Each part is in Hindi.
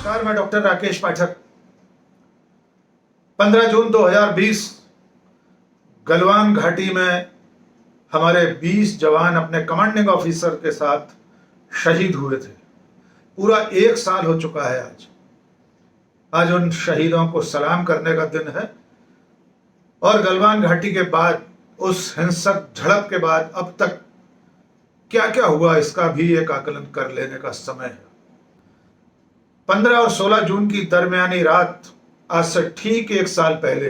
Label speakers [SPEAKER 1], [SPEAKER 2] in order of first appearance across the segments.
[SPEAKER 1] नमस्कार, मैं डॉक्टर राकेश पाठक। 15 जून 2020 गलवान घाटी में हमारे 20 जवान अपने कमांडिंग ऑफिसर के साथ शहीद हुए थे। पूरा 1 साल हो चुका है आज उन शहीदों को सलाम करने का दिन है और गलवान घाटी के बाद उस हिंसक झड़प के बाद अब तक क्या क्या हुआ इसका भी एक आकलन कर लेने का समय है। 15 और 16 जून की दरमियानी रात आज से ठीक 1 साल पहले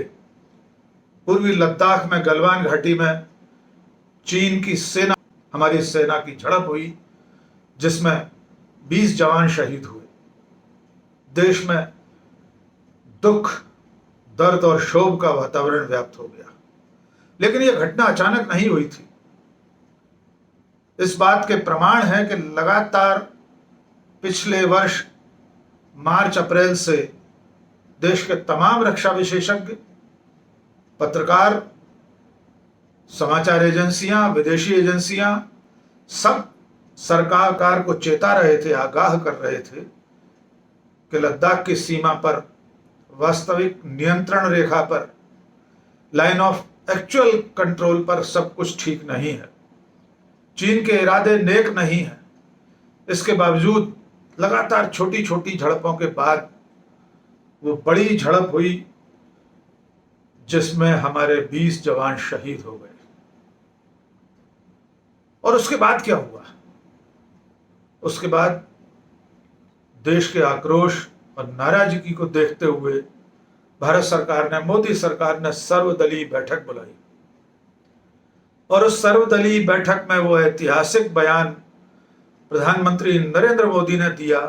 [SPEAKER 1] पूर्वी लद्दाख में गलवान घाटी में चीन की सेना हमारी सेना की झड़प हुई, जिसमें 20 जवान शहीद हुए। देश में दुख, दर्द और क्षोभ का वातावरण व्याप्त हो गया। लेकिन यह घटना अचानक नहीं हुई थी। इस बात के प्रमाण है कि लगातार पिछले वर्ष मार्च अप्रैल से देश के तमाम रक्षा विशेषज्ञ, पत्रकार, समाचार एजेंसियां, विदेशी एजेंसियां सब सरकार को चेता रहे थे, आगाह कर रहे थे कि लद्दाख की सीमा पर, वास्तविक नियंत्रण रेखा पर, लाइन ऑफ एक्चुअल कंट्रोल पर सब कुछ ठीक नहीं है। चीन के इरादे नेक नहीं है। इसके बावजूद लगातार छोटी छोटी झड़पों के बाद वो बड़ी झड़प हुई जिसमें हमारे 20 जवान शहीद हो गए। और उसके बाद क्या हुआ? उसके बाद देश के आक्रोश और नाराजगी को देखते हुए भारत सरकार ने, मोदी सरकार ने सर्वदलीय बैठक बुलाई और उस सर्वदलीय बैठक में वो ऐतिहासिक बयान प्रधानमंत्री नरेंद्र मोदी ने दिया,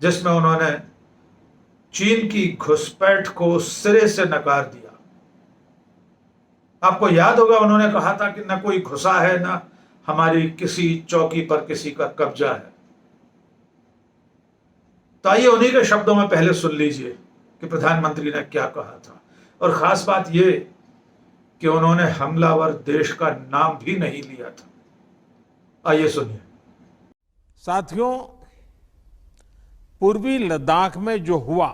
[SPEAKER 1] जिसमें उन्होंने चीन की घुसपैठ को सिरे से नकार दिया। आपको याद होगा, उन्होंने कहा था कि न कोई घुसा है, न हमारी किसी चौकी पर किसी का कब्जा है। तो आइए उन्हीं के शब्दों में पहले सुन लीजिए कि प्रधानमंत्री ने क्या कहा था। और खास बात यह कि उन्होंने हमलावर देश का नाम भी नहीं लिया था। आइए सुनिए।
[SPEAKER 2] साथियों, पूर्वी लद्दाख में जो हुआ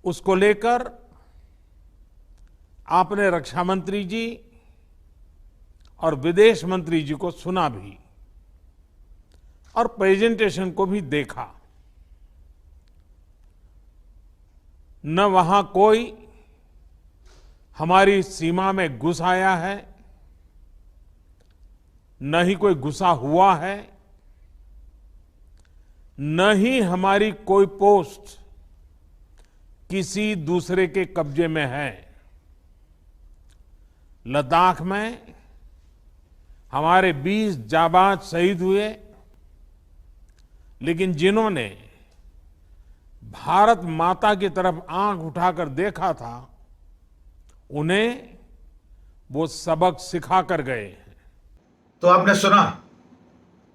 [SPEAKER 2] उसको लेकर आपने रक्षा मंत्री जी और विदेश मंत्री जी को सुना भी और प्रेजेंटेशन को भी देखा। न वहां कोई हमारी सीमा में घुस आया है, न ही कोई घुसा हुआ है, न ही हमारी कोई पोस्ट किसी दूसरे के कब्जे में है। लद्दाख में हमारे 20 जाबाज शहीद हुए, लेकिन जिन्होंने भारत माता की तरफ आंख उठाकर देखा था, उन्हें वो सबक सिखा कर गए हैं।
[SPEAKER 1] तो आपने सुना,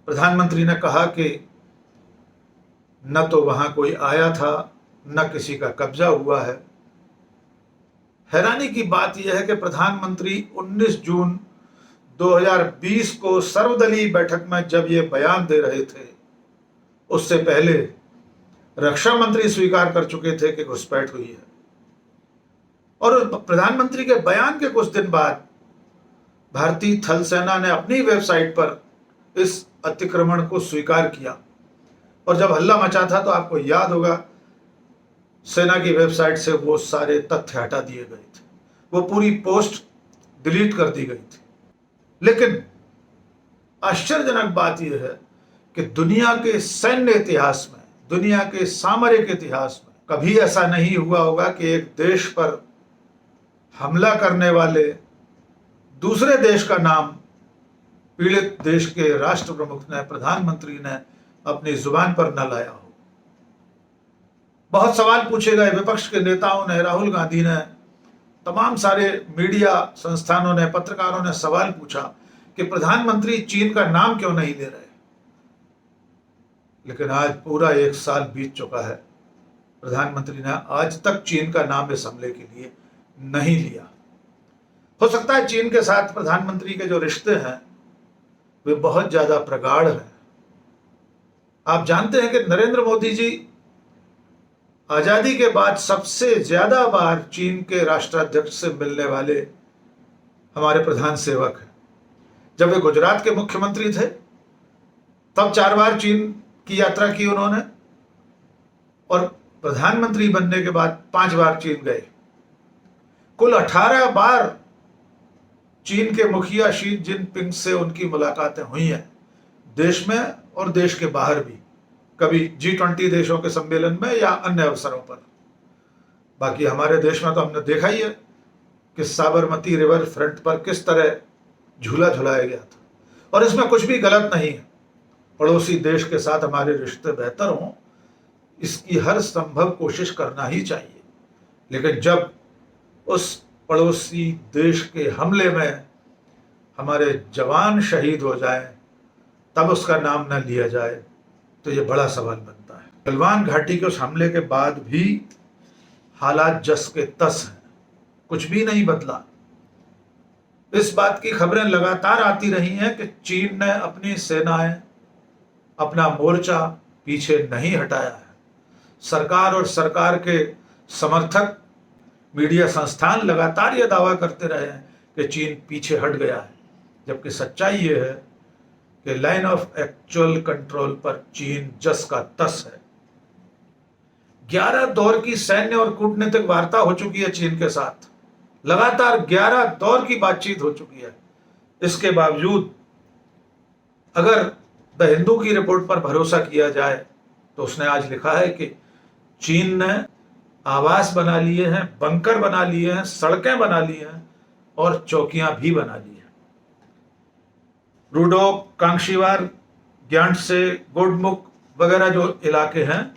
[SPEAKER 1] प्रधानमंत्री ने कहा कि न तो वहां कोई आया था, न किसी का कब्जा हुआ है। हैरानी की बात यह है कि प्रधानमंत्री 19 जून 2020 को सर्वदलीय बैठक में जब ये बयान दे रहे थे, उससे पहले रक्षा मंत्री स्वीकार कर चुके थे कि घुसपैठ हुई है। और प्रधानमंत्री के बयान के कुछ दिन बाद भारतीय थल सेना ने अपनी वेबसाइट पर इस अतिक्रमण को स्वीकार किया। और जब हल्ला मचा था तो आपको याद होगा, सेना की वेबसाइट से वो सारे तथ्य हटा दिए गए थे, वो पूरी पोस्ट डिलीट कर दी गई थी। लेकिन आश्चर्यजनक बात यह है कि दुनिया के सैन्य इतिहास में, दुनिया के सामरिक इतिहास में कभी ऐसा नहीं हुआ होगा कि एक देश पर हमला करने वाले दूसरे देश का नाम पीड़ित देश के राष्ट्र प्रमुख ने, प्रधानमंत्री ने अपनी जुबान पर न लाया हो। बहुत सवाल पूछे गए, विपक्ष के नेताओं ने, राहुल गांधी ने, तमाम सारे मीडिया संस्थानों ने, पत्रकारों ने सवाल पूछा कि प्रधानमंत्री चीन का नाम क्यों नहीं ले रहे। लेकिन आज पूरा 1 साल बीत चुका है, प्रधानमंत्री ने आज तक चीन का नाम इस हमले के लिए नहीं लिया। हो सकता है चीन के साथ प्रधानमंत्री के जो रिश्ते हैं वे बहुत ज्यादा प्रगाढ़ हैं। आप जानते हैं कि नरेंद्र मोदी जी आजादी के बाद सबसे ज्यादा बार चीन के राष्ट्राध्यक्ष से मिलने वाले हमारे प्रधान सेवक हैं। जब वे गुजरात के मुख्यमंत्री थे तब 4 बार चीन की यात्रा की उन्होंने, और प्रधानमंत्री बनने के बाद 5 बार चीन गए। कुल 18 बार चीन के मुखिया शी जिनपिंग से उनकी मुलाकातें हुई हैं, देश में और देश के बाहर भी, कभी G20 देशों के सम्मेलन में या अन्य अवसरों पर। बाकी हमारे देश में तो हमने देखा ही है कि साबरमती रिवर फ्रंट पर किस तरह झूला झुलाया गया था, और इसमें कुछ भी गलत नहीं है। पड़ोसी देश के साथ हमारे रिश्ते बेहतर हों, इसकी हर संभव कोशिश करना ही चाहिए। लेकिन जब उस पड़ोसी देश के हमले में हमारे जवान शहीद हो जाए तब उसका नाम न लिया जाए तो ये बड़ा सवाल बनता है। गलवान घाटी के उस हमले के बाद भी हालात जस के तस हैं, कुछ भी नहीं बदला। इस बात की खबरें लगातार आती रही हैं कि चीन ने अपनी सेनाएं, अपना मोर्चा पीछे नहीं हटाया है। सरकार और सरकार के समर्थक मीडिया संस्थान लगातार यह दावा करते रहे हैं कि चीन पीछे हट गया है, जबकि सच्चाई यह है कि लाइन ऑफ एक्चुअल कंट्रोल पर चीन जस का तस है। 11 दौर की सैन्य और कूटनीतिक वार्ता हो चुकी है चीन के साथ, लगातार 11 दौर की बातचीत हो चुकी है। इसके बावजूद अगर द हिंदू की रिपोर्ट पर भरोसा किया जाए तो उसने आज लिखा है कि चीन ने आवास बना लिए हैं, बंकर बना लिए हैं, सड़कें बना ली हैं और चौकियां भी बना ली हैं। रूडोक, कांशीवार, ग्यांटसे, गोडमुख वगैरह जो इलाके हैं,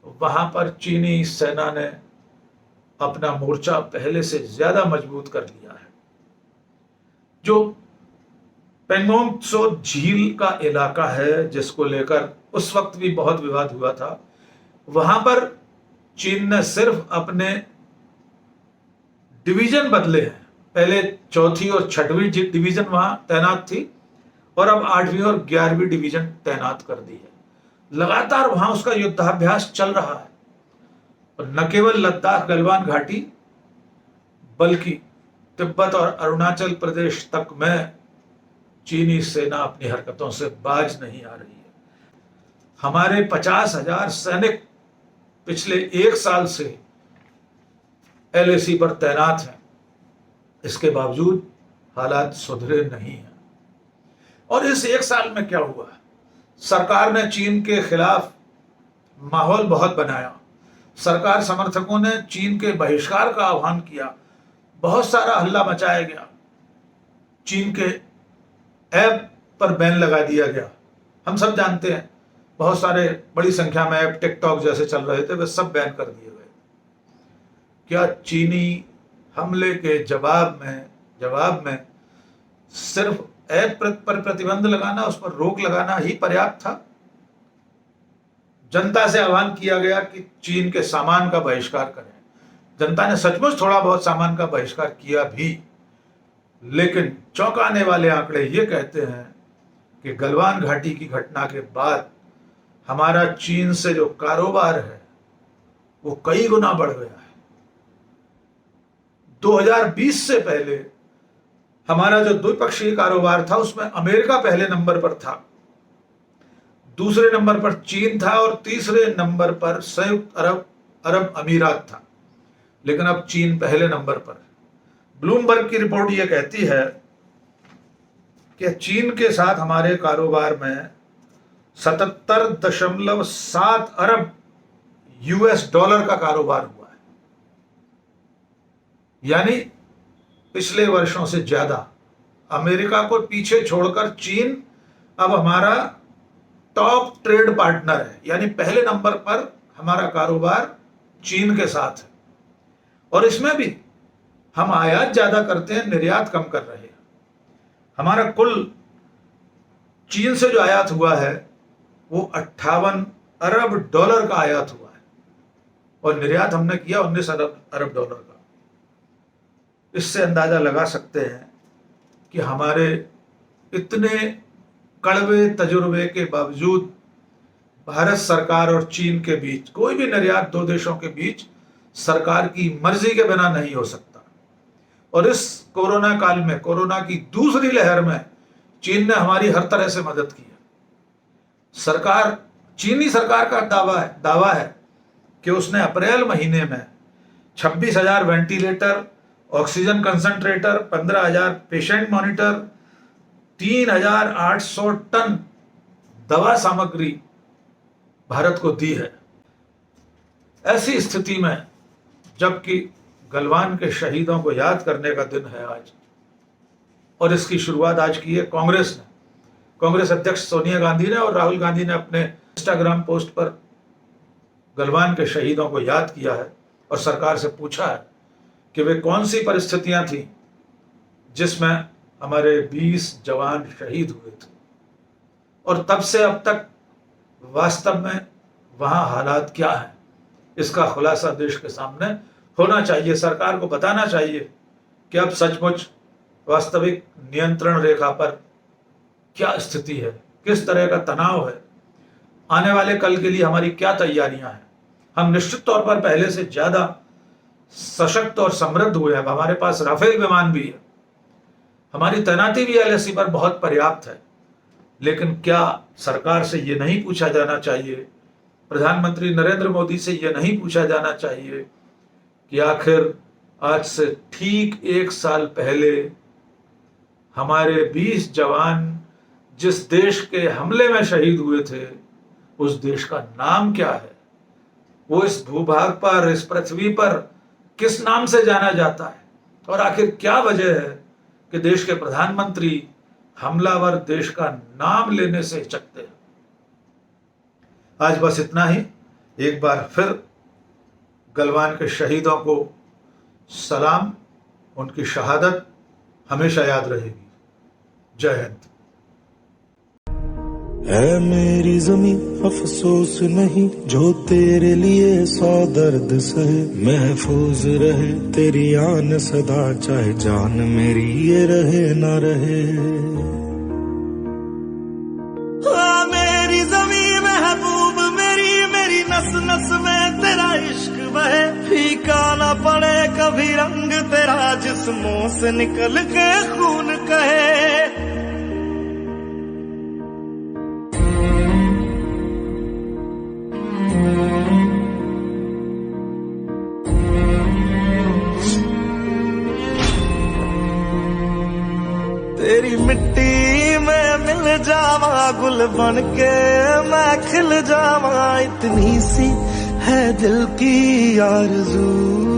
[SPEAKER 1] वहां पर चीनी सेना ने अपना मोर्चा पहले से ज्यादा मजबूत कर लिया है। जो पेंगोंग त्सो झील का इलाका है, जिसको लेकर उस वक्त भी बहुत विवाद हुआ था, वहां पर चीन ने सिर्फ अपने डिवीजन बदले हैं। पहले 4वीं और 6वीं डिवीजन वहां तैनात थी और अब 8वीं और 11वीं डिवीजन तैनात कर दी है। लगातार वहां उसका युद्धाभ्यास चल रहा है, और न केवल लद्दाख गलवान घाटी बल्कि तिब्बत और अरुणाचल प्रदेश तक में चीनी सेना अपनी हरकतों से बाज नहीं आ रही है। हमारे 50,000 सैनिक पिछले 1 साल से LAC पर तैनात हैं, इसके बावजूद हालात सुधरे नहीं हैं। और इस 1 साल में क्या हुआ? सरकार ने चीन के खिलाफ माहौल बहुत बनाया। सरकार समर्थकों ने चीन के बहिष्कार का आह्वान किया, बहुत सारा हल्ला मचाया गया, चीन के ऐप पर बैन लगा दिया गया। हम सब जानते हैं, बहुत सारे बड़ी संख्या में ऐप टिकटॉक जैसे चल रहे थे, वे सब बैन कर दिए गए। क्या चीनी हमले के जवाब में सिर्फ ऐप पर प्रतिबंध लगाना, उस पर रोक लगाना ही पर्याप्त था? जनता से आह्वान किया गया कि चीन के सामान का बहिष्कार करें। जनता ने सचमुच थोड़ा बहुत सामान का बहिष्कार किया भी, लेकिन चौंकाने वाले आंकड़े ये कहते हैं कि गलवान घाटी की घटना के बाद हमारा चीन से जो कारोबार है वो कई गुना बढ़ गया है। 2020 से पहले हमारा जो द्विपक्षीय कारोबार था उसमें अमेरिका पहले नंबर पर था, दूसरे नंबर पर चीन था और तीसरे नंबर पर संयुक्त अरब अमीरात था। लेकिन अब चीन पहले नंबर पर है। ब्लूमबर्ग की रिपोर्ट यह कहती है कि चीन के साथ हमारे कारोबार में 77.7 अरब US डॉलर का कारोबार हुआ है, यानी पिछले वर्षों से ज्यादा। अमेरिका को पीछे छोड़कर चीन अब हमारा टॉप ट्रेड पार्टनर है, यानी पहले नंबर पर हमारा कारोबार चीन के साथ है। और इसमें भी हम आयात ज्यादा करते हैं, निर्यात कम कर रहे हैं। हमारा कुल चीन से जो आयात हुआ है वो 58 अरब डॉलर का आयात हुआ है, और निर्यात हमने किया 19 अरब डॉलर का। इससे अंदाजा लगा सकते हैं कि हमारे इतने कड़वे तजुर्बे के बावजूद भारत सरकार और चीन के बीच, कोई भी निर्यात दो देशों के बीच सरकार की मर्जी के बिना नहीं हो सकता। और इस कोरोना काल में, कोरोना की दूसरी लहर में चीन ने हमारी हर तरह से मदद की है। चीनी सरकार का दावा है कि उसने अप्रैल महीने में 26,000 ventilator, oxygen concentrator, 15,000 patient monitor, 3,800 ton दवा सामग्री भारत को दी है। ऐसी स्थिति में, जबकि गलवान के शहीदों को याद करने का दिन है आज, और इसकी शुरुआत आज की है कांग्रेस ने, कांग्रेस अध्यक्ष सोनिया गांधी ने और राहुल गांधी ने अपने इंस्टाग्राम पोस्ट पर गलवान के शहीदों को याद किया है और सरकार से पूछा है कि वे कौन सी परिस्थितियां थी जिसमें हमारे 20 जवान शहीद हुए थे, और तब से अब तक वास्तव में वहां हालात क्या है, इसका खुलासा देश के सामने होना चाहिए। सरकार को बताना चाहिए कि अब सचमुच वास्तविक नियंत्रण रेखा पर क्या स्थिति है, किस तरह का तनाव है, आने वाले कल के लिए हमारी क्या तैयारियां हैं। हम निश्चित तौर पर पहले से ज्यादा सशक्त और समृद्ध हुए हैं। हमारे पास राफेल विमान भी है, हमारी तैनाती भी एलएसी पर बहुत पर्याप्त है। लेकिन क्या सरकार से ये नहीं पूछा जाना चाहिए, प्रधानमंत्री नरेंद्र मोदी से ये नहीं पूछा जाना चाहिए कि आखिर आज से ठीक 1 साल पहले हमारे 20 जवान जिस देश के हमले में शहीद हुए थे, उस देश का नाम क्या है, वो इस भूभाग पर, इस पृथ्वी पर किस नाम से जाना जाता है, और आखिर क्या वजह है कि देश के प्रधानमंत्री हमलावर देश का नाम लेने से हिचकते हैं। आज बस इतना ही। एक बार फिर गलवान के शहीदों को सलाम, उनकी शहादत हमेशा याद रहेगी। जय हिंद।
[SPEAKER 3] है मेरी ज़मीं अफसोस नहीं, जो तेरे लिए 100 दर्द सहे, महफूज रहे तेरी आन सदा, चाहे जान मेरी ये रहे ना रहे। मेरी ज़मीं महबूब मेरी नस नस में तेरा इश्क बहे, फीका ना पड़े कभी रंग तेरा, जिस्मों से निकल के खून कहे। तेरी मिट्टी में मिल जावा, गुल बन के मैं खिल जावा, इतनी सी है दिल की आरज़ू।